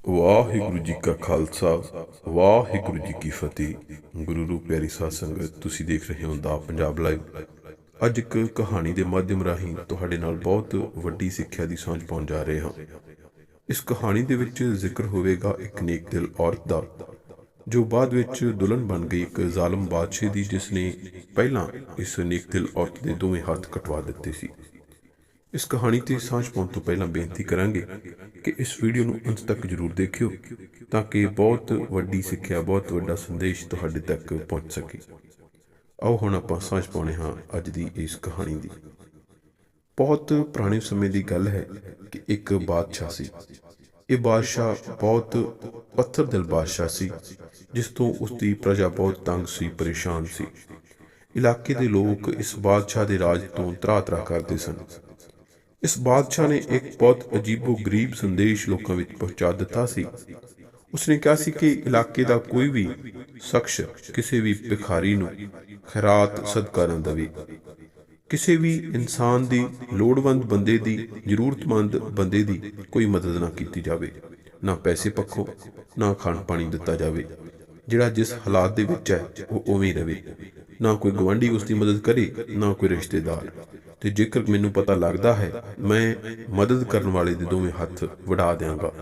ਵਾਹਿਗੁਰੂ ਜੀ ਕਾ ਖਾਲਸਾ ਵਾਹਿਗੁਰੂ ਜੀ ਕੀ ਫਤਿਹ। ਗੁਰੂ ਰੂਪ ਪਿਆਰੀ ਸਾਧ ਸੰਗਤ, ਤੁਸੀਂ ਦੇਖ ਰਹੇ ਹੋ ਦਾ ਪੰਜਾਬ ਲਾਈਵ। ਅੱਜ ਇੱਕ ਕਹਾਣੀ ਦੇ ਮਾਧਿਅਮ ਰਾਹੀਂ ਤੁਹਾਡੇ ਨਾਲ ਬਹੁਤ ਵੱਡੀ ਸਿੱਖਿਆ ਦੀ ਸਾਂਝ ਪਾਉਣ ਜਾ ਰਹੇ ਹਾਂ। ਇਸ ਕਹਾਣੀ ਦੇ ਵਿੱਚ ਜ਼ਿਕਰ ਹੋਵੇਗਾ ਇੱਕ ਨੇਕ ਦਿਲ ਔਰਤ ਦਾ, ਜੋ ਬਾਅਦ ਵਿੱਚ ਦੁਲਹਨ ਬਣ ਗਈ ਇੱਕ ਜ਼ਾਲਮ ਬਾਦਸ਼ਾਹ ਦੀ, ਜਿਸ ਨੇ ਪਹਿਲਾਂ ਇਸ ਨੇਕ ਦਿਲ ਔਰਤ ਦੇ ਦੋਵੇਂ ਹੱਥ ਕਟਵਾ ਦਿੱਤੇ ਸੀ। ਇਸ ਕਹਾਣੀ ਤੇ ਸਾਂਝ ਪਾਉਣ ਤੋਂ ਪਹਿਲਾਂ ਬੇਨਤੀ ਕਰਾਂਗੇ ਕਿ ਇਸ ਵੀਡੀਓ ਨੂੰ ਅੰਤ ਤੱਕ ਜ਼ਰੂਰ ਦੇਖਿਓ, ਤਾਂ ਕਿ ਬਹੁਤ ਵੱਡੀ ਸਿੱਖਿਆ, ਬਹੁਤ ਵੱਡਾ ਸੰਦੇਸ਼ ਤੁਹਾਡੇ ਤੱਕ ਪਹੁੰਚ ਸਕੇ। ਆਓ ਹੁਣ ਆਪਾਂ ਸਾਂਝ ਪਾਉਣੇ ਹਾਂ ਅੱਜ ਦੀ ਇਸ ਕਹਾਣੀ ਦੀ। ਬਹੁਤ ਪੁਰਾਣੇ ਸਮੇਂ ਦੀ ਗੱਲ ਹੈ ਕਿ ਇੱਕ ਬਾਦਸ਼ਾਹ ਸੀ। ਇਹ ਬਾਦਸ਼ਾਹ ਬਹੁਤ ਪੱਥਰ ਦਿਲ ਬਾਦਸ਼ਾਹ ਸੀ, ਜਿਸ ਤੋਂ ਉਸਦੀ ਪ੍ਰਜਾ ਬਹੁਤ ਤੰਗ ਸੀ, ਪਰੇਸ਼ਾਨ ਸੀ। ਇਲਾਕੇ ਦੇ ਲੋਕ ਇਸ ਬਾਦਸ਼ਾਹ ਦੇ ਰਾਜ ਤੋਂ ਤਰਾਹ-ਤਰਾਹ ਕਰਦੇ ਸਨ। ਇਸ ਬਾਦਸ਼ਾਹ ਨੇ ਇੱਕ ਬਹੁਤ ਅਜੀਬੋ ਗਰੀਬ ਸੰਦੇਸ਼ ਲੋਕਾਂ ਵਿੱਚ ਪਹੁੰਚਾ ਦਿੱਤਾ ਸੀ। ਉਸਨੇ ਕਿਹਾ ਸੀ ਕਿ ਇਲਾਕੇ ਦਾ ਕੋਈ ਵੀ ਸ਼ਖਸ ਕਿਸੇ ਵੀ ਭਿਖਾਰੀ ਨੂੰ ਖੈਰਾਤ ਸਦਕਾ ਨਾ ਦੇਵੇ। ਕਿਸੇ ਵੀ ਇਨਸਾਨ ਦੀ, ਲੋੜਵੰਦ ਬੰਦੇ ਦੀ, ਜ਼ਰੂਰਤਮੰਦ ਬੰਦੇ ਦੀ ਕੋਈ ਮਦਦ ਨਾ ਕੀਤੀ ਜਾਵੇ। ਨਾ ਪੈਸੇ ਪੱਖੋਂ, ਨਾ ਖਾਣ ਪਾਣੀ ਦਿੱਤਾ ਜਾਵੇ। ਜਿਹੜਾ ਜਿਸ ਹਾਲਾਤ ਦੇ ਵਿੱਚ ਹੈ ਉਹ ਉਵੇਂ ਰਵੇ। ਨਾ ਕੋਈ ਗਵਾਂਢੀ ਉਸ ਦੀ ਮਦਦ ਕਰੇ, ਨਾ ਕੋਈ ਰਿਸ਼ਤੇਦਾਰ। ਤੇ ਜੇਕਰ ਮੈਨੂੰ ਪਤਾ ਲੱਗਦਾ ਹੈ, ਮੈਂ ਮਦਦ ਕਰਨ ਵਾਲੇ ਦੇ ਦੋਵੇਂ ਹੱਥ ਵੜਾ ਦਿਆਂਗਾ।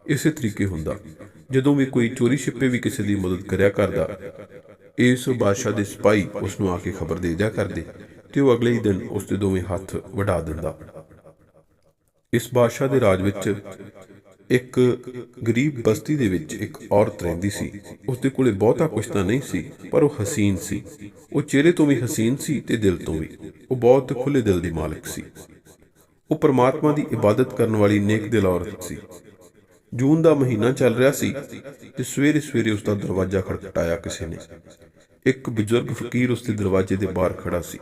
ਇਸੇ ਤਰੀਕੇ ਹੁੰਦਾ, ਜਦੋਂ ਵੀ ਕੋਈ ਚੋਰੀ ਛਿਪੇ ਵੀ ਕਿਸੇ ਦੀ ਮਦਦ ਕਰਿਆ ਕਰਦਾ, ਇਸ ਬਾਦਸ਼ਾਹ ਦੇ ਸਿਪਾਹੀ ਉਸ ਨੂੰ ਆ ਕੇ ਖਬਰ ਦੇ ਦਿਆ ਕਰਦੇ ਤੇ ਉਹ ਅਗਲੇ ਹੀ ਦਿਨ ਉਸ ਦੇ ਦੋਵੇਂ ਹੱਥ ਵੜਾ ਦਿੰਦਾ। ਇਸ ਬਾਦਸ਼ਾਹ ਦੇ ਰਾਜ ਵਿੱਚ ਇੱਕ ਗਰੀਬ ਬਸਤੀ ਦੇ ਵਿੱਚ ਇੱਕ ਔਰਤ ਰਹਿੰਦੀ ਸੀ। ਉਸਦੇ ਕੋਲੇ ਬਹੁਤਾ ਕੁਛ ਤਾਂ ਨਹੀਂ ਸੀ, ਪਰ ਉਹ ਹਸੀਨ ਸੀ। ਉਹ ਚਿਹਰੇ ਤੋਂ ਵੀ ਹਸੀਨ ਸੀ ਤੇ ਦਿਲ ਤੋਂ ਵੀ। ਉਹ ਬਹੁਤ ਖੁੱਲੇ ਦਿਲ ਦੀ ਮਾਲਕ ਸੀ। ਉਹ ਪਰਮਾਤਮਾ ਦੀ ਇਬਾਦਤ ਕਰਨ ਵਾਲੀ ਨੇਕ ਦਿਲ ਔਰਤ ਸੀ। ਜੂਨ ਦਾ ਮਹੀਨਾ ਚੱਲ ਰਿਹਾ ਸੀ ਤੇ ਸਵੇਰੇ ਸਵੇਰੇ ਉਸਦਾ ਦਰਵਾਜ਼ਾ ਖੜਖਟਾਇਆ ਕਿਸੇ ਨੇ। ਇੱਕ ਬਜ਼ੁਰਗ ਫਕੀਰ ਉਸਦੇ ਦਰਵਾਜ਼ੇ ਦੇ ਬਾਹਰ ਖੜਾ ਸੀ।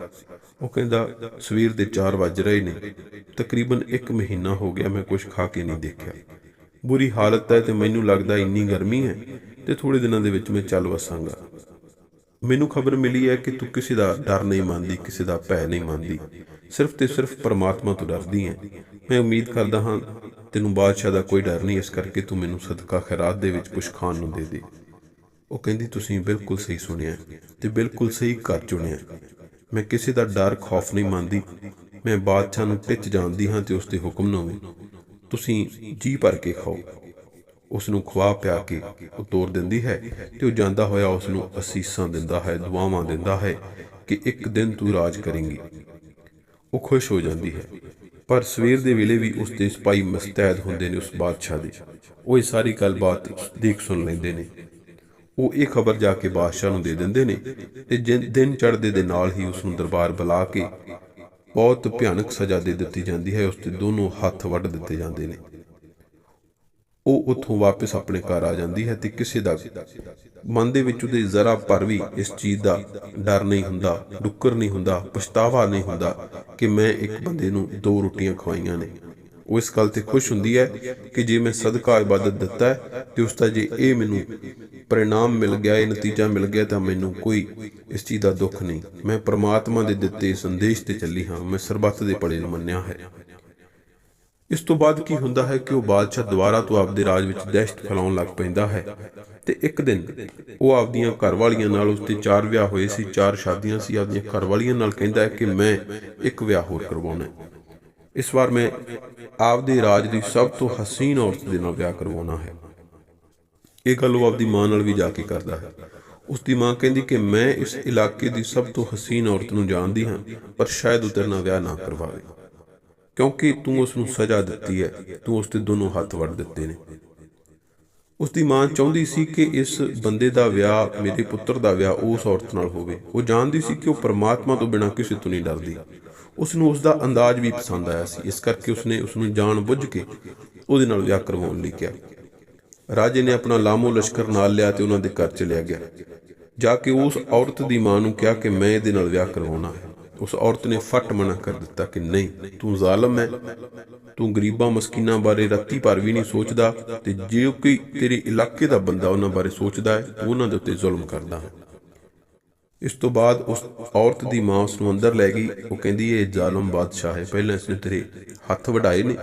ਉਹ ਕਹਿੰਦਾ, ਸਵੇਰ ਦੇ 4 ਵੱਜ ਰਹੇ ਨੇ, ਤਕਰੀਬਨ 1 ਮਹੀਨਾ ਹੋ ਗਿਆ ਮੈਂ ਕੁਛ ਖਾ ਕੇ ਨਹੀਂ ਦੇਖਿਆ। ਬੁਰੀ ਹਾਲਤ ਹੈ ਤੇ ਮੈਨੂੰ ਲੱਗਦਾ ਇੰਨੀ ਗਰਮੀ ਹੈ ਤੇ ਥੋੜੇ ਦਿਨਾਂ ਦੇ ਵਿੱਚ ਮੈਂ ਚੱਲ ਵਸਾਂਗਾ। ਮੈਨੂੰ ਖਬਰ ਮਿਲੀ ਹੈ ਕਿ ਤੂੰ ਕਿਸੇ ਦਾ ਡਰ ਨਹੀਂ ਮੰਨਦੀ, ਕਿਸੇ ਦਾ ਭੈ ਨਹੀਂ ਮੰਨਦੀ, ਸਿਰਫ ਤੇ ਸਿਰਫ ਪਰਮਾਤਮਾ ਤੋਂ ਡਰਦੀ ਹੈ। ਮੈਂ ਉਮੀਦ ਕਰਦਾ ਹਾਂ ਤੈਨੂੰ ਬਾਦਸ਼ਾਹ ਦਾ ਕੋਈ ਡਰ ਨਹੀਂ, ਇਸ ਕਰਕੇ ਤੂੰ ਮੈਨੂੰ ਸਦਕਾ ਖੈਰਾਤ ਦੇ ਵਿੱਚ ਕੁਛ ਖਾਣ ਨੂੰ ਦੇ ਦੇ। ਉਹ ਕਹਿੰਦੀ, ਤੁਸੀਂ ਬਿਲਕੁਲ ਸਹੀ ਸੁਣਿਆ ਤੇ ਬਿਲਕੁਲ ਸਹੀ ਘਰ ਚੁਣਿਆ। ਮੈਂ ਕਿਸੇ ਦਾ ਡਰ ਖੌਫ ਨਹੀਂ ਮੰਨਦੀ। ਮੈਂ ਬਾਦਸ਼ਾਹ ਨੂੰ ਟਿੱਚ ਜਾਣਦੀ ਹਾਂ ਤੇ ਉਸਦੇ ਹੁਕਮ ਨੂੰ ਵੀ। ਤੁਸੀਂ ਜੀ ਭਰ ਕੇ ਖਾਓ। ਉਸ ਨੂੰ ਖਵਾ ਪਿਆ ਕੇ ਉਹ ਤੋਰ ਦਿੰਦੀ ਹੈ ਤੇ ਉਹ ਜਾਂਦਾ ਹੋਇਆ ਉਸ ਨੂੰ ਅਸੀਸਾਂ ਦਿੰਦਾ ਹੈ, ਦੁਆਵਾਂ ਦਿੰਦਾ ਹੈ ਕਿ ਇੱਕ ਦਿਨ ਤੂੰ ਰਾਜ ਕਰੇਂਗੀ। ਉਹ ਖੁਸ਼ ਹੋ ਜਾਂਦੀ ਹੈ, ਪਰ ਸਵੇਰ ਦੇ ਵੇਲੇ ਵੀ ਉਸ ਦੇ ਸਿਪਾਹੀ ਮੁਸਤੈਦ ਹੁੰਦੇ ਨੇ ਉਸ ਬਾਦਸ਼ਾਹ ਦੇ। ਉਹ ਇਹ ਸਾਰੀ ਗੱਲਬਾਤ ਦੇਖ ਸੁਣ ਲੈਂਦੇ ਨੇ। ਉਹ ਇਹ ਖਬਰ ਜਾ ਕੇ ਬਾਦਸ਼ਾਹ ਨੂੰ ਦੇ ਦਿੰਦੇ ਨੇ ਤੇ ਦਿਨ ਚੜ੍ਹਦੇ ਦੇ ਨਾਲ ਹੀ ਉਸ ਨੂੰ ਦਰਬਾਰ ਬੁਲਾ ਕੇ ਬਹੁਤ ਭਿਆਨਕ ਸਜ਼ਾ ਦੇ ਦਿੱਤੀ ਜਾਂਦੀ ਹੈ। ਉਸ ਦੇ ਦੋਨੋਂ ਹੱਥ ਵੱਢ ਦਿੱਤੇ ਜਾਂਦੇ ਨੇ। ਉਹ ਉੱਥੋਂ ਵਾਪਸ ਆਪਣੇ ਘਰ ਆ ਜਾਂਦੀ ਹੈ ਤੇ ਕਿਸੇ ਦਾ ਮਨ ਦੇ ਵਿੱਚ ਉਹਦੇ ਜ਼ਰਾ ਭਰ ਵੀ ਇਸ ਚੀਜ਼ ਦਾ ਡਰ ਨਹੀਂ ਹੁੰਦਾ, ਡੁੱਕਰ ਨਹੀਂ ਹੁੰਦਾ, ਪਛਤਾਵਾ ਨਹੀਂ ਹੁੰਦਾ ਕਿ ਮੈਂ ਇੱਕ ਬੰਦੇ ਨੂੰ 2 ਰੋਟੀਆਂ ਖਵਾਈਆਂ ਨੇ। ਉਹ ਇਸ ਗੱਲ ਤੇ ਖੁਸ਼ ਹੁੰਦੀ ਹੈ ਕਿ ਜੇ ਮੈਂ ਸਦਕਾ ਇਬਾਦਤ ਦਿੱਤਾ ਹੈ ਤੇ ਉਸ ਦਾ ਜੇ ਇਹ ਮੈਨੂੰ परिणाम मिल गया, ये नतीजा मिल गया, तो मैनू कोई इस चीज़ का दुख नहीं। मैं परमात्मा के दिते संदेश ते चली हाँ, मैं सरबत के भले मन्निया है। इस तो बाद की हुंदा है कि वह बादशाह दोबारा तो आपदे राज विच दहशत फैलाउण लग पैंदा है। ते एक दिन वो आपदियां घरवालियां नाल, उसते 4 विआह होए सी, 4 शादियां सी, आपदियां घरवालियां नाल कहंदा है कि मैं एक विआह होर करवाउणा है। इस बार मैं आपदे राज की सब तो हसीन औरत दे नाल विआह करवाउणा है। ਇਹ ਗੱਲ ਉਹ ਆਪਦੀ ਮਾਂ ਨਾਲ ਵੀ ਜਾ ਕੇ ਕਰਦਾ ਹੈ। ਉਸਦੀ ਮਾਂ ਕਹਿੰਦੀ ਕਿ ਮੈਂ ਇਸ ਇਲਾਕੇ ਦੀ ਸਭ ਤੋਂ ਹਸੀਨ ਔਰਤ ਨੂੰ ਜਾਣਦੀ ਹਾਂ, ਪਰ ਸ਼ਾਇਦ ਉਹ ਤੇਰੇ ਨਾਲ ਵਿਆਹ ਨਾ ਕਰਵਾਵੇ, ਕਿਉਂਕਿ ਤੂੰ ਉਸ ਨੂੰ ਸਜ਼ਾ ਦਿੱਤੀ ਹੈ, ਤੂੰ ਉਸ ਦੇ ਦੋਨੋਂ ਹੱਥ ਵੱਢ ਦਿੱਤੇ ਨੇ। ਉਸਦੀ ਮਾਂ ਚਾਹੁੰਦੀ ਸੀ ਕਿ ਇਸ ਬੰਦੇ ਦਾ ਵਿਆਹ, ਮੇਰੇ ਪੁੱਤਰ ਦਾ ਵਿਆਹ ਉਸ ਔਰਤ ਨਾਲ ਹੋਵੇ। ਉਹ ਜਾਣਦੀ ਸੀ ਕਿ ਉਹ ਪਰਮਾਤਮਾ ਤੋਂ ਬਿਨਾਂ ਕਿਸੇ ਤੋਂ ਨਹੀਂ ਡਰਦੀ। ਉਸ ਨੂੰ ਉਸ ਦਾ ਅੰਦਾਜ਼ ਵੀ ਪਸੰਦ ਆਇਆ ਸੀ, ਇਸ ਕਰਕੇ ਉਸਨੇ ਉਸ ਨੂੰ ਜਾਣ ਬੁੱਝ ਕੇ ਉਹਦੇ ਨਾਲ ਵਿਆਹ ਕਰਵਾਉਣ ਲਈ ਕਿਹਾ। राजे ने अपना लामो लश्कर नाल लिया तो उन्होंने घर चलिया गया। जाके उस औरत की मां नूं कहा कि मैं ये नाल विआह करवाउणा है। उस औरत ने फट मना कर दिता कि नहीं, तू जालम है, तू गरीबां मस्कीनां बारे रत्ती भर भी नहीं सोचदा, ते जे कोई तेरे इलाके का बंदा उन्हां बारे सोचदा है तू उन्हां दे उत्ते जुल्म करदा है। ਇਸ ਤੋਂ ਬਾਅਦ ਉਸ ਔਰਤ ਦੀ ਮਾਂ ਉਸ ਨੂੰ ਅੰਦਰ ਲੈ ਗਈ। ਉਹ ਕਹਿੰਦੀ ਇਹ ਜ਼ਾਲਮ ਬਾਦਸ਼ਾਹ ਹੈ, ਪਹਿਲਾਂ ਇਸਨੇ ਤੇਰੇ ਹੱਥ ਵਢਾਏ ਨੇ,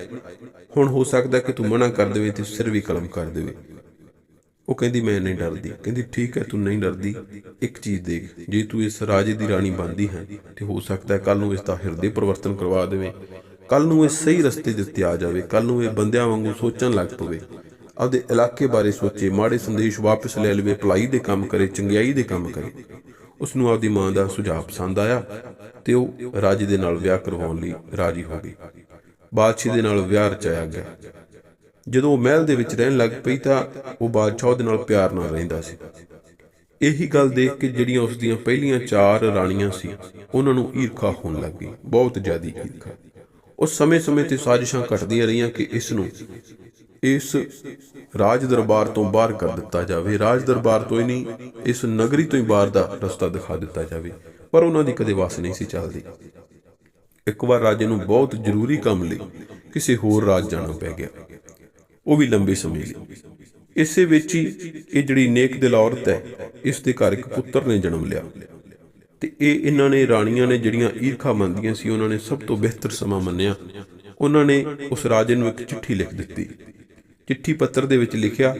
ਹੁਣ ਹੋ ਸਕਦਾ ਕਿ ਤੂੰ ਮਨਾ ਕਰ ਦੇਵੇ ਤੇ ਸਿਰ ਵੀ ਕਲਮ ਕਰ ਦੇਵੇ। ਉਹ ਕਹਿੰਦੀ ਮੈਂ ਨਹੀਂ ਡਰਦੀ। ਕਹਿੰਦੀ ਠੀਕ ਹੈ, ਤੂੰ ਨਹੀਂ ਡਰਦੀ, ਇੱਕ ਚੀਜ਼ ਦੇਖ, ਜੇ ਤੂੰ ਇਸ ਰਾਜੇ ਦੀ ਰਾਣੀ ਬਣਦੀ ਹੈ ਤੇ ਹੋ ਸਕਦਾ ਹੈ ਕੱਲ ਨੂੰ ਇਸ ਦਾ ਹਿਰਦੇ ਪਰਿਵਰਤਨ ਕਰਵਾ ਦੇਵੇ, ਕੱਲ ਨੂੰ ਇਹ ਸਹੀ ਰਸਤੇ ਦੇ ਉੱਤੇ ਆ ਜਾਵੇ, ਕੱਲ ਨੂੰ ਇਹ ਬੰਦਿਆਂ ਵਾਂਗੂ ਸੋਚਣ ਲੱਗ ਪਵੇ, ਆਪਦੇ ਇਲਾਕੇ ਬਾਰੇ ਸੋਚੇ, ਮਾੜੇ ਸੰਦੇਸ਼ ਵਾਪਸ ਲੈ ਲਵੇ, ਭਲਾਈ ਦੇ ਕੰਮ ਕਰੇ, ਚੰਗਿਆਈ ਦੇ ਕੰਮ ਕਰੇ। ਉਸ ਨੂੰ ਆਪਦੀ ਮਾਂ ਦਾ ਸੁਝਾਅ ਪਸੰਦ ਆਇਆ ਤੇ ਉਹ ਰਾਜੇ ਦੇ ਨਾਲ ਵਿਆਹ ਕਰਵਾਉਣ ਲਈ ਰਾਜੀ ਹੋ ਗਈ। ਬਾਦਸ਼ਾਹ ਦੇ ਨਾਲ ਵਿਆਹ ਰਚਾਇਆ ਗਿਆ। ਜਦੋਂ ਉਹ ਮਹਿਲ ਦੇ ਵਿੱਚ ਰਹਿਣ ਲੱਗ ਪਈ ਤਾਂ ਉਹ ਬਾਦਸ਼ਾਹ ਦੇ ਨਾਲ ਪਿਆਰ ਨਾਲ ਰਹਿੰਦਾ ਸੀ। ਇਹੀ ਗੱਲ ਦੇਖ ਕੇ ਜਿਹੜੀਆਂ ਉਸ ਦੀਆਂ ਪਹਿਲੀਆਂ 4 ਰਾਣੀਆਂ ਸੀ ਉਹਨਾਂ ਨੂੰ ਈਰਖਾ ਹੋਣ ਲੱਗ ਗਈ, ਬਹੁਤ ਜ਼ਿਆਦਾ ਈਰਖਾ। ਉਸ ਸਮੇਂ-ਸਮੇਂ ਤੇ ਸਾਜ਼ਿਸ਼ਾਂ ਘਟਦੀਆਂ ਰਹੀਆਂ ਕਿ ਇਸ ਨੂੰ ਇਸ ਰਾਜ ਦਰਬਾਰ ਤੋਂ ਬਾਹਰ ਕਰ ਦਿੱਤਾ ਜਾਵੇ, ਰਾਜ ਦਰਬਾਰ ਤੋਂ ਹੀ ਨਹੀਂ ਇਸ ਨਗਰੀ ਤੋਂ ਹੀ ਬਾਹਰ ਦਾ ਰਸਤਾ ਦਿਖਾ ਦਿੱਤਾ ਜਾਵੇ, ਪਰ ਉਹਨਾਂ ਦੀ ਕਦੇ ਵੱਸ ਨਹੀਂ ਸੀ ਚੱਲਦੀ। ਇੱਕ ਵਾਰ ਰਾਜੇ ਨੂੰ ਬਹੁਤ ਜ਼ਰੂਰੀ ਕੰਮ ਲਈ ਕਿਸੇ ਹੋਰ ਰਾਜ ਜਾਣਾ ਪੈ ਗਿਆ, ਉਹ ਵੀ ਲੰਬੇ ਸਮੇਂ ਲਈ। ਇਸੇ ਵਿੱਚ ਹੀ ਇਹ ਜਿਹੜੀ ਨੇਕ ਦਿਲ ਔਰਤ ਹੈ, ਇਸ ਦੇ ਘਰ ਇੱਕ ਪੁੱਤਰ ਨੇ ਜਨਮ ਲਿਆ ਤੇ ਇਹਨਾਂ ਨੇ ਰਾਣੀਆਂ ਨੇ ਜਿਹੜੀਆਂ ਈਰਖਾ ਮੰਨਦੀਆਂ ਸੀ, ਉਹਨਾਂ ਨੇ ਸਭ ਤੋਂ ਬਿਹਤਰ ਸਮਾਂ ਮੰਨਿਆ। ਉਹਨਾਂ ਨੇ ਉਸ ਰਾਜੇ ਨੂੰ ਇੱਕ ਚਿੱਠੀ ਲਿਖ ਦਿੱਤੀ। ਚਿੱਠੀ ਪੱਤਰ ਦੇ ਵਿੱਚ ਲਿਖਿਆ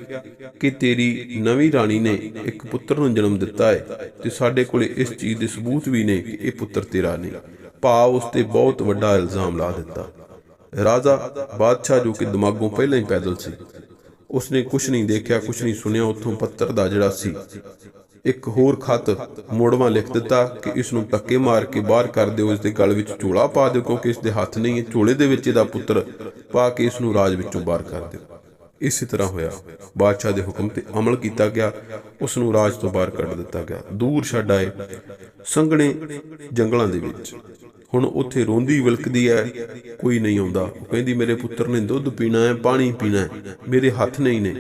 ਕਿ ਤੇਰੀ ਨਵੀਂ ਰਾਣੀ ਨੇ ਇੱਕ ਪੁੱਤਰ ਨੂੰ ਜਨਮ ਦਿੱਤਾ ਹੈ ਤੇ ਸਾਡੇ ਕੋਲੇ ਇਸ ਚੀਜ਼ ਦੇ ਸਬੂਤ ਵੀ ਨੇ ਕਿ ਇਹ ਪੁੱਤਰ ਤੇਰਾ ਨਹੀਂ। ਭਾਵ ਉਸ ਤੇ ਬਹੁਤ ਵੱਡਾ ਇਲਜ਼ਾਮ ਲਾ ਦਿੱਤਾ। ਰਾਜਾ ਬਾਦਸ਼ਾਹ ਜੋ ਕਿ ਦਿਮਾਗੋਂ ਪਹਿਲਾਂ ਹੀ ਪੈਦਲ ਸੀ, ਉਸਨੇ ਕੁਛ ਨਹੀਂ ਦੇਖਿਆ, ਕੁਛ ਨਹੀਂ ਸੁਣਿਆ। ਉੱਥੋਂ ਪੱਤਰ ਦਾ ਜਿਹੜਾ ਸੀ ਇੱਕ ਹੋਰ ਖੱਤ ਮੋੜਵਾਂ ਲਿਖ ਦਿੱਤਾ ਕਿ ਇਸ ਨੂੰ ਧੱਕੇ ਮਾਰ ਕੇ ਬਾਹਰ ਕਰ ਦਿਓ, ਇਸ ਦੇ ਗਲ ਵਿੱਚ ਝੋਲਾ ਪਾ ਦਿਓ, ਕਿਉਂਕਿ ਇਸ ਦੇ ਹੱਥ ਨਹੀਂ ਹੈ, ਝੋਲੇ ਦੇ ਵਿੱਚ ਇਹਦਾ ਪੁੱਤਰ ਪਾ ਕੇ ਇਸ ਨੂੰ ਰਾਜ ਵਿੱਚੋਂ ਬਾਹਰ ਕਰ ਦਿਓ। ਇਸੇ ਤਰ੍ਹਾਂ ਹੋਇਆ, ਬਾਦਸ਼ਾਹ ਦੇ ਹੁਕਮ ਤੇ ਅਮਲ ਕੀਤਾ ਗਿਆ, ਉਸ ਨੂੰ ਰਾਜ ਤੋਂ ਬਾਹਰ ਕੱਢ ਦਿੱਤਾ ਗਿਆ, ਦੂਰ ਛੱਡ ਆਏ ਸੰਘਣੇ ਜੰਗਲਾਂ ਦੇ ਵਿੱਚ। ਹੁਣ ਉੱਥੇ ਰੋਂਦੀ ਵਿਲਕਦੀ ਹੈ, ਕੋਈ ਨਹੀਂ ਆਉਂਦਾ। ਉਹ ਕਹਿੰਦੀ ਮੇਰੇ ਪੁੱਤਰ ਨੇ ਦੁੱਧ ਪੀਣਾ ਹੈ, ਪਾਣੀ ਪੀਣਾ ਹੈ, ਮੇਰੇ ਹੱਥ ਨਹੀਂ ਨੇ।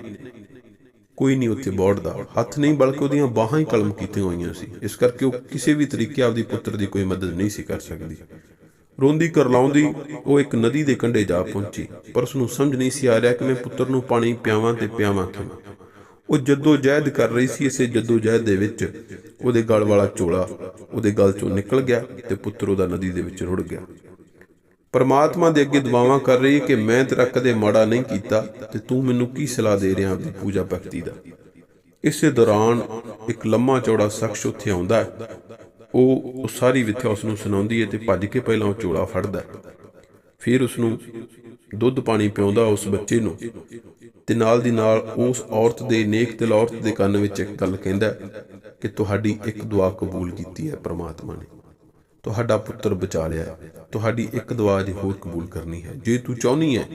ਕੋਈ ਨਹੀਂ ਉੱਥੇ ਬੋੜਦਾ, ਹੱਥ ਨਹੀਂ ਬਲਕਿ ਉਹਦੀਆਂ ਬਾਹਾਂ ਹੀ ਕਲਮ ਕੀਤੀਆਂ ਹੋਈਆਂ ਸੀ। ਇਸ ਕਰਕੇ ਉਹ ਕਿਸੇ ਵੀ ਤਰੀਕੇ ਆਪਦੀ ਪੁੱਤਰ ਦੀ ਕੋਈ ਮਦਦ ਨਹੀਂ ਸੀ ਕਰ ਸਕਦੀ। ਰੋਂਦੀ ਕਰਲਾਉਂਦੀ ਉਹ ਇੱਕ ਨਦੀ ਦੇ ਕੰਢੇ ਜਾ ਪਹੁੰਚੀ, ਪਰ ਉਸਨੂੰ ਸਮਝ ਨਹੀਂ ਸੀ ਆ ਰਿਹਾ ਕਿ ਮੈਂ ਪੁੱਤਰ ਨੂੰ ਪਾਣੀ ਪਿਆਵਾਂ ਤੇ ਪਿਆਵਾਂ ਕਿਵੇਂ। ਉਹ ਜੱਦੋ ਜਹਿਦ ਕਰ ਰਹੀ ਸੀ। ਇਸੇ ਜੱਦੋ ਜਹਿਦ ਦੇ ਵਿੱਚ ਉਹਦੇ ਗਲ ਵਾਲਾ ਝੋਲਾ ਉਹਦੇ ਗਲ ਚੋਂ ਨਿਕਲ ਗਿਆ ਤੇ ਪੁੱਤਰ ਉਹਦਾ ਨਦੀ ਦੇ ਵਿੱਚ ਰੁੜ ਗਿਆ। ਪਰਮਾਤਮਾ ਦੇ ਅੱਗੇ ਦੁਆਵਾਂ ਕਰ ਰਹੀ ਕਿ ਮੈਂ ਤੇਰਾ ਕਦੇ ਮਾੜਾ ਨਹੀਂ ਕੀਤਾ ਤੇ ਤੂੰ ਮੈਨੂੰ ਕੀ ਸਲਾਹ ਦੇ ਰਿਹਾ ਆਪਣੀ ਪੂਜਾ ਭਗਤੀ ਦਾ। ਇਸੇ ਦੌਰਾਨ ਇੱਕ ਲੰਮਾ ਚੌੜਾ ਸ਼ਖਸ ਉੱਥੇ ਆਉਂਦਾ ਹੈ। ਉਹ ਸਾਰੀ ਵਿਥਿਆ ਉਸ ਨੂੰ ਸੁਣਾਉਂਦੀ ਹੈ ਤੇ ਭੱਜ ਕੇ ਪਹਿਲਾਂ ਉਹ ਝੋਲਾ ਫੜਦਾ, ਫਿਰ ਉਸ ਨੂੰ ਦੁੱਧ ਪਾਣੀ ਪਿਆਉਂਦਾ ਉਸ ਬੱਚੇ ਨੂੰ, ਤੇ ਨਾਲ ਦੀ ਨਾਲ ਉਸ ਔਰਤ ਦੇ, ਨੇਕ ਦਿਲ ਔਰਤ ਦੇ ਕੰਨ ਵਿੱਚ ਇੱਕ ਗੱਲ ਕਹਿੰਦਾ ਕਿ ਤੁਹਾਡੀ ਇੱਕ ਦੁਆ ਕਬੂਲ ਕੀਤੀ ਹੈ ਪ੍ਰਮਾਤਮਾ ਨੇ, ਤੁਹਾਡਾ ਪੁੱਤਰ ਬਚਾ ਲਿਆ, ਤੁਹਾਡੀ ਇੱਕ ਦੁਆ ਅਜੇ ਹੋਰ ਕਬੂਲ ਕਰਨੀ ਹੈ। ਜੇ ਤੂੰ ਚਾਹੁੰਦੀ ਹੈ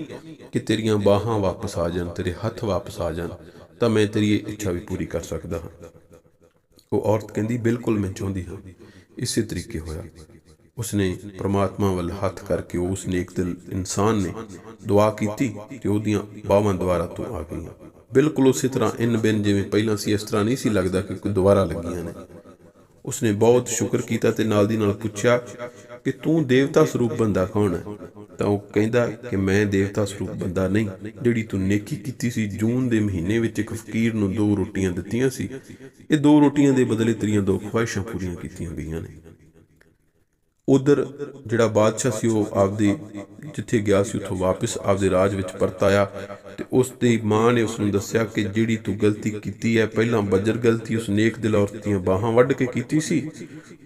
ਕਿ ਤੇਰੀਆਂ ਬਾਹਾਂ ਵਾਪਸ ਆ ਜਾਣ, ਤੇਰੇ ਹੱਥ ਵਾਪਸ ਆ ਜਾਣ, ਤਾਂ ਮੈਂ ਤੇਰੀ ਇਹ ਇੱਛਾ ਵੀ ਪੂਰੀ ਕਰ ਸਕਦਾ ਹਾਂ। ਉਹ ਔਰਤ ਕਹਿੰਦੀ ਬਿਲਕੁਲ ਮੈਂ ਚਾਹੁੰਦੀ ਹਾਂ। ਇਸੇ ਤਰੀਕੇ ਹੋਇਆ, ਉਸਨੇ ਪ੍ਰਮਾਤਮਾ ਵੱਲ ਹੱਥ ਕਰਕੇ ਉਸ ਨੇਕ ਦਿਲ ਇਨਸਾਨ ਨੇ ਦੁਆ ਕੀਤੀ ਤੇ ਉਹਦੀਆਂ ਬਾਹਾਂ ਦੁਆਰਾ ਤੋਂ ਆ ਗਈਆਂ, ਬਿਲਕੁਲ ਉਸੇ ਤਰ੍ਹਾਂ ਇਨ ਬਿਨ ਜਿਵੇਂ ਪਹਿਲਾਂ ਸੀ। ਇਸ ਤਰ੍ਹਾਂ ਨਹੀਂ ਸੀ ਲੱਗਦਾ ਕਿ ਕੋਈ ਦੁਬਾਰਾ ਲੱਗੀਆਂ ਨੇ। ਉਸਨੇ ਬਹੁਤ ਸ਼ੁਕਰ ਕੀਤਾ ਤੇ ਨਾਲ ਦੀ ਨਾਲ ਪੁੱਛਿਆ ਕਿ ਤੂੰ ਦੇਵਤਾ ਸਰੂਪ ਬੰਦਾ ਕੌਣ ਹੈ? ਤਾਂ ਉਹ ਕਹਿੰਦਾ ਕਿ ਮੈਂ ਦੇਵਤਾ ਸਰੂਪ ਬੰਦਾ ਨਹੀਂ, ਜਿਹੜੀ ਤੂੰ ਨੇਕੀ ਕੀਤੀ ਸੀ, ਜੂਨ ਦੇ ਮਹੀਨੇ ਵਿੱਚ ਇੱਕ ਫਕੀਰ ਨੂੰ 2 ਰੋਟੀਆਂ ਦਿੱਤੀਆਂ ਸੀ, ਇਹ 2 ਰੋਟੀਆਂ ਦੇ ਬਦਲੇ ਤੇਰੀਆਂ 2 ਖੁਆਇਸ਼ਾਂ ਪੂਰੀਆਂ ਕੀਤੀਆਂ ਗਈਆਂ ਨੇ। ਉਧਰ ਜਿਹੜਾ ਬਾਦਸ਼ਾਹ ਸੀ ਉਹ ਆਪਦੀ ਜਿੱਥੇ ਗਿਆ ਸੀ ਉੱਥੋਂ ਵਾਪਸ ਆਪਦੇ ਰਾਜ ਵਿੱਚ ਪਰਤ ਆਇਆ ਤੇ ਉਸ ਦੀ ਮਾਂ ਨੇ ਉਸ ਨੂੰ ਦੱਸਿਆ ਕਿ ਜਿਹੜੀ ਤੂੰ ਗਲਤੀ ਕੀਤੀ ਹੈ, ਪਹਿਲਾਂ ਬੱਜਰ ਗਲਤੀ ਉਸ ਨੇਕ ਦਿਲ ਔਰਤ ਦੀਆਂ ਬਾਹਾਂ ਵੱਢ ਕੇ ਕੀਤੀ ਸੀ,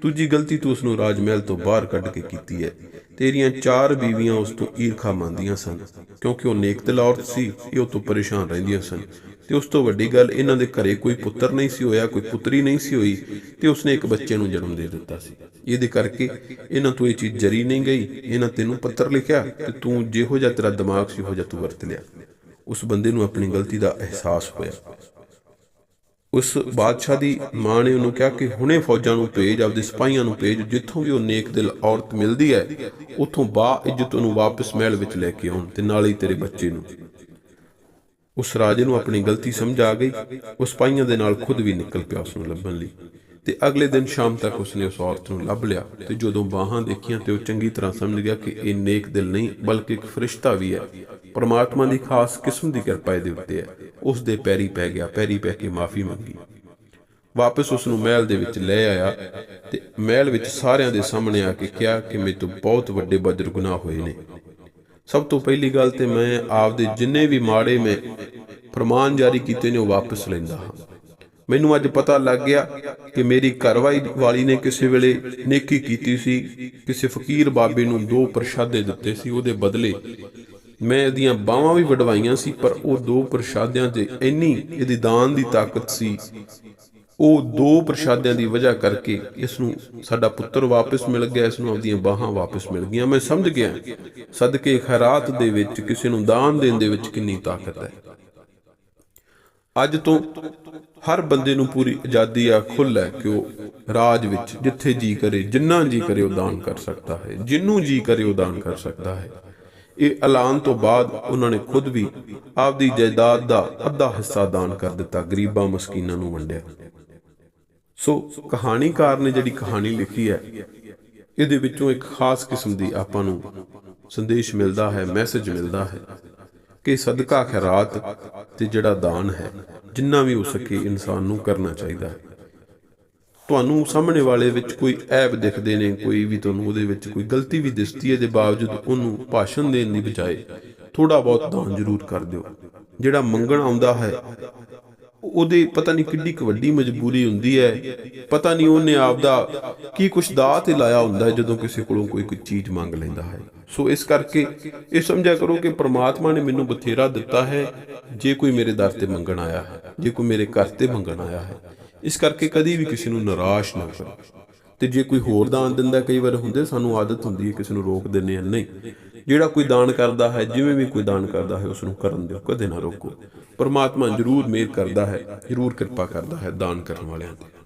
ਦੂਜੀ ਗਲਤੀ ਤੂੰ ਉਸ ਨੂੰ ਰਾਜ ਮਹਿਲ ਤੋਂ ਬਾਹਰ ਕੱਢ ਕੇ ਕੀਤੀ ਹੈ। ਤੇਰੀਆਂ 4 ਬੀਵੀਆਂ ਉਸ ਤੋਂ ਈਰਖਾ ਮੰਨਦੀਆਂ ਸਨ ਕਿਉਂਕਿ ਉਹ ਨੇਕ ਦਿਲ ਔਰਤ ਸੀ, ਇਹ ਉਹ ਤੋਂ ਪਰੇਸ਼ਾਨ ਰਹਿੰਦੀਆਂ ਸਨ। ਤੇ ਉਸ ਤੋਂ ਵੱਡੀ ਗੱਲ, ਇਹਨਾਂ ਦੇ ਘਰੇ ਕੋਈ ਪੁੱਤਰ ਨਹੀਂ ਸੀ ਹੋਇਆ, ਕੋਈ ਪੁੱਤਰੀ ਨਹੀਂ ਸੀ ਹੋਈ ਤੇ ਉਸਨੇ ਇੱਕ ਬੱਚੇ ਨੂੰ ਜਨਮ ਦੇ ਦਿੱਤਾ ਸੀ। ਇਹਦੇ ਕਰਕੇ ਇਹਨਾਂ ਤੋਂ ਇਹ ਚੀਜ਼ ਜਰੀ ਨਹੀਂ ਗਈ। ਇਹਨਾਂ ਤੈਨੂੰ ਪੱਤਰ ਲਿਖਿਆ ਤੇ ਤੂੰ ਜਿਹੋ ਜਿਹਾ ਤੇਰਾ ਦਿਮਾਗ ਸੀ ਉਹੋ ਜਿਹਾ ਤੂੰ ਵਰਤ ਲਿਆ। ਉਸ ਬੰਦੇ ਨੂੰ ਆਪਣੀ ਗਲਤੀ ਦਾ ਅਹਿਸਾਸ ਹੋਇਆ। ਉਸ ਬਾਦਸ਼ਾਹ ਦੀ ਮਾਂ ਨੇ ਉਹਨੂੰ ਕਿਹਾ ਕਿ ਹੁਣੇ ਫੌਜਾਂ ਨੂੰ ਭੇਜ, ਆਪਦੇ ਸਿਪਾਹੀਆਂ ਨੂੰ ਭੇਜ, ਜਿੱਥੋਂ ਵੀ ਉਹ ਨੇਕ ਦਿਲ ਔਰਤ ਮਿਲਦੀ ਹੈ ਉੱਥੋਂ ਬਾ ਇੱਜ਼ਤ ਉਹਨੂੰ ਵਾਪਸ ਮਹਿਲ ਵਿੱਚ ਲੈ ਕੇ ਆਉਣ ਤੇ ਨਾਲ ਹੀ ਤੇਰੇ ਬੱਚੇ ਨੂੰ। ਉਸ ਰਾਜੇ ਨੂੰ ਆਪਣੀ ਗਲਤੀ ਸਮਝ ਆ ਗਈ। ਉਹ ਸਿਪਾਹੀਆਂ ਦੇ ਨਾਲ ਖੁਦ ਵੀ ਨਿਕਲ ਪਿਆ ਉਸ ਨੂੰ ਲੱਭਣ ਲਈ ਤੇ ਅਗਲੇ ਦਿਨ ਸ਼ਾਮ ਤੱਕ ਉਸਨੇ ਉਸ ਔਰਤ ਨੂੰ ਲੱਭ ਲਿਆ ਤੇ ਜਦੋਂ ਬਾਹਾਂ ਦੇਖੀਆਂ ਤੇ ਉਹ ਚੰਗੀ ਤਰ੍ਹਾਂ ਸਮਝ ਗਿਆ ਕਿ ਇਹ ਨੇਕ ਦਿਲ ਨਹੀਂ ਬਲਕਿ ਇੱਕ ਫਰਿਸ਼ਤਾ ਵੀ ਹੈ, ਪਰਮਾਤਮਾ ਦੀ ਖਾਸ ਕਿਸਮ ਦੀ ਕਿਰਪਾ ਇਹਦੇ ਉੱਤੇ ਹੈ। ਉਸ ਦੇ ਪੈਰੀ ਪੈ ਗਿਆ, ਪੈਰੀ ਪੈ ਕੇ ਮਾਫੀ ਮੰਗੀ। ਵਾਪਸ ਉਸ ਨੂੰ ਮਹਿਲ ਦੇ ਵਿੱਚ ਲੈ ਆਇਆ ਤੇ ਮਹਿਲ ਵਿੱਚ ਸਾਰਿਆਂ ਦੇ ਸਾਹਮਣੇ ਆ ਕੇ ਕਿਹਾ ਕਿ ਮੇਰੇ ਤੋਂ ਬਹੁਤ ਵੱਡੇ ਬਜਰ ਗੁਨਾਹ ਹੋਏ ਨੇ। ਸਭ ਤੋਂ ਪਹਿਲੀ ਗੱਲ ਤੇ ਮੈਂ ਆਪਦੇ ਜਿੰਨੇ ਵੀ ਮਾੜੇ ਮੈਂ ਫਰਮਾਨ ਜਾਰੀ ਕੀਤੇ ਨੇ ਉਹ ਵਾਪਸ ਲੈਂਦਾ ਹਾਂ। ਮੈਨੂੰ ਅੱਜ ਪਤਾ ਲੱਗ ਗਿਆ ਕਿ ਮੇਰੀ ਘਰਵਾਲੀ ਨੇ ਕਿਸੇ ਵੇਲੇ ਨੇਕੀ ਕੀਤੀ ਸੀ, ਕਿਸੇ ਫਕੀਰ ਬਾਬੇ ਨੂੰ 2 ਪ੍ਰਸ਼ਾਦੇ ਦਿੱਤੇ ਸੀ, ਉਹਦੇ ਬਦਲੇ ਮੈਂ ਇਹਦੀਆਂ ਬਾਹਾਂ ਵੀ ਵਡਵਾਈਆਂ ਸੀ, ਪਰ ਉਹ 2 ਪ੍ਰਸ਼ਾਦਿਆਂ 'ਤੇ ਇੰਨੀ ਇਹਦੀ ਦਾਨ ਦੀ ਤਾਕਤ ਸੀ, ਉਹ 2 ਪ੍ਰਸ਼ਾਦਿਆਂ ਦੀ ਵਜ੍ਹਾ ਕਰਕੇ ਇਸ ਨੂੰ ਸਾਡਾ ਪੁੱਤਰ ਵਾਪਸ ਮਿਲ ਗਿਆ, ਇਸ ਨੂੰ ਆਪਦੀਆਂ ਬਾਹਾਂ ਵਾਪਸ ਮਿਲ ਗਈਆਂ। ਮੈਂ ਸਮਝ ਗਿਆ ਸਦਕੇ ਖੈਰਾਤ ਦੇ ਵਿੱਚ, ਕਿਸੇ ਨੂੰ ਦਾਨ ਦੇਣ ਦੇ ਵਿੱਚ ਕਿੰਨੀ ਤਾਕਤ ਹੈ। ਅੱਜ ਤੋਂ ਹਰ ਬੰਦੇ ਨੂੰ ਪੂਰੀ ਆਜ਼ਾਦੀ ਆ, ਖੁੱਲ੍ਹ ਹੈ ਕਿ ਉਹ ਰਾਜ ਵਿੱਚ ਜਿੱਥੇ ਜੀ ਕਰੇ, ਜਿੰਨਾ ਜੀ ਕਰੇ ਉਹ ਦਾਨ ਕਰ ਸਕਦਾ ਹੈ, ਜਿਹਨੂੰ ਜੀ ਕਰੇ ਉਹ ਦਾਨ ਕਰ ਸਕਦਾ ਹੈ। ਇਹ ਐਲਾਨ ਤੋਂ ਬਾਅਦ ਉਹਨਾਂ ਨੇ ਖੁਦ ਵੀ ਆਪਦੀ ਜਾਇਦਾਦ ਦਾ ਅੱਧਾ ਹਿੱਸਾ ਦਾਨ ਕਰ ਦਿੱਤਾ, ਗਰੀਬਾਂ ਮਸਕੀਨਾਂ ਨੂੰ ਵੰਡਿਆ। ਸੋ ਕਹਾਣੀਕਾਰ ਨੇ ਜਿਹੜੀ ਕਹਾਣੀ ਲਿਖੀ ਹੈ, ਇਹਦੇ ਵਿੱਚੋਂ ਇੱਕ ਖਾਸ ਕਿਸਮ ਦੀ ਆਪਾਂ ਨੂੰ ਸੰਦੇਸ਼ ਮਿਲਦਾ ਹੈ, ਮੈਸੇਜ ਮਿਲਦਾ ਹੈ ਕਿ ਸਦਕਾ ਖੈਰਾਤ ਤੇ ਜਿਹੜਾ ਦਾਨ ਹੈ, ਜਿੰਨਾ ਵੀ ਹੋ ਸਕੇ ਇਨਸਾਨ ਨੂੰ ਕਰਨਾ ਚਾਹੀਦਾ ਹੈ। ਤੁਹਾਨੂੰ ਸਾਹਮਣੇ ਵਾਲੇ ਵਿੱਚ ਕੋਈ ਐਬ ਦਿਖਦੇ ਨੇ, ਕੋਈ ਵੀ ਤੁਹਾਨੂੰ ਉਹਦੇ ਵਿੱਚ ਕੋਈ ਗਲਤੀ ਵੀ ਦਿਸਦੀ ਹੈ, ਦੇ ਬਾਵਜੂਦ ਉਹਨੂੰ ਭਾਸ਼ਣ ਦੇਣ ਦੀ ਬਜਾਏ ਥੋੜਾ ਬਹੁਤ ਦਾਨ ਜ਼ਰੂਰ ਕਰ ਦਿਓ। ਜਿਹੜਾ ਮੰਗਣ ਆਉਂਦਾ ਹੈ ਉਹਦੇ ਪਤਾ ਨਹੀਂ ਕਿੱਡੀ ਕੁ ਵੱਡੀ ਮਜਬੂਰੀ ਹੁੰਦੀ ਹੈ, ਪਤਾ ਨਹੀਂ ਉਹਨੇ ਆਪਦਾ ਕੀ ਕੁਛ ਦਾਅ ਤੇ ਲਾਇਆ ਹੁੰਦਾ ਹੈ ਜਦੋਂ ਕਿਸੇ ਕੋਲੋਂ ਕੋਈ ਚੀਜ਼ ਮੰਗ ਲੈਂਦਾ ਹੈ। ਸੋ ਇਸ ਕਰਕੇ ਇਹ ਸਮਝਿਆ ਕਰੋ ਕਿ ਪ੍ਰਮਾਤਮਾ ਨੇ ਮੈਨੂੰ ਬਥੇਰਾ ਦਿੱਤਾ ਹੈ, ਜੇ ਕੋਈ ਮੇਰੇ ਦਰ ਤੇ ਮੰਗਣ ਆਇਆ ਹੈ, ਜੇ ਕੋਈ ਮੇਰੇ ਘਰ ਤੇ ਮੰਗਣ ਆਇਆ ਹੈ। ਇਸ ਕਰਕੇ ਕਦੀ ਵੀ ਕਿਸੇ ਨੂੰ ਨਿਰਾਸ਼ ਨਾ ਕਰੋ। ਤੇ ਜੇ ਕੋਈ ਹੋਰ ਦਾਨ ਦਿੰਦਾ, ਕਈ ਵਾਰ ਹੁੰਦੇ ਸਾਨੂੰ ਆਦਤ ਹੁੰਦੀ ਹੈ ਕਿਸੇ ਨੂੰ ਰੋਕ ਦਿੰਦੇ ਆ, ਨਹੀਂ, ਜਿਹੜਾ ਕੋਈ ਦਾਨ ਕਰਦਾ ਹੈ, ਜਿਵੇਂ ਵੀ ਕੋਈ ਦਾਨ ਕਰਦਾ ਹੈ, ਉਸ ਨੂੰ ਕਰਨ ਦਿਓ, ਕਦੇ ਨਾ ਰੋਕੋ। ਪਰਮਾਤਮਾ ਜ਼ਰੂਰ ਮਿਹਰ ਕਰਦਾ ਹੈ, ਜ਼ਰੂਰ ਕਿਰਪਾ ਕਰਦਾ ਹੈ ਦਾਨ ਕਰਨ ਵਾਲਿਆਂ ਤੇ।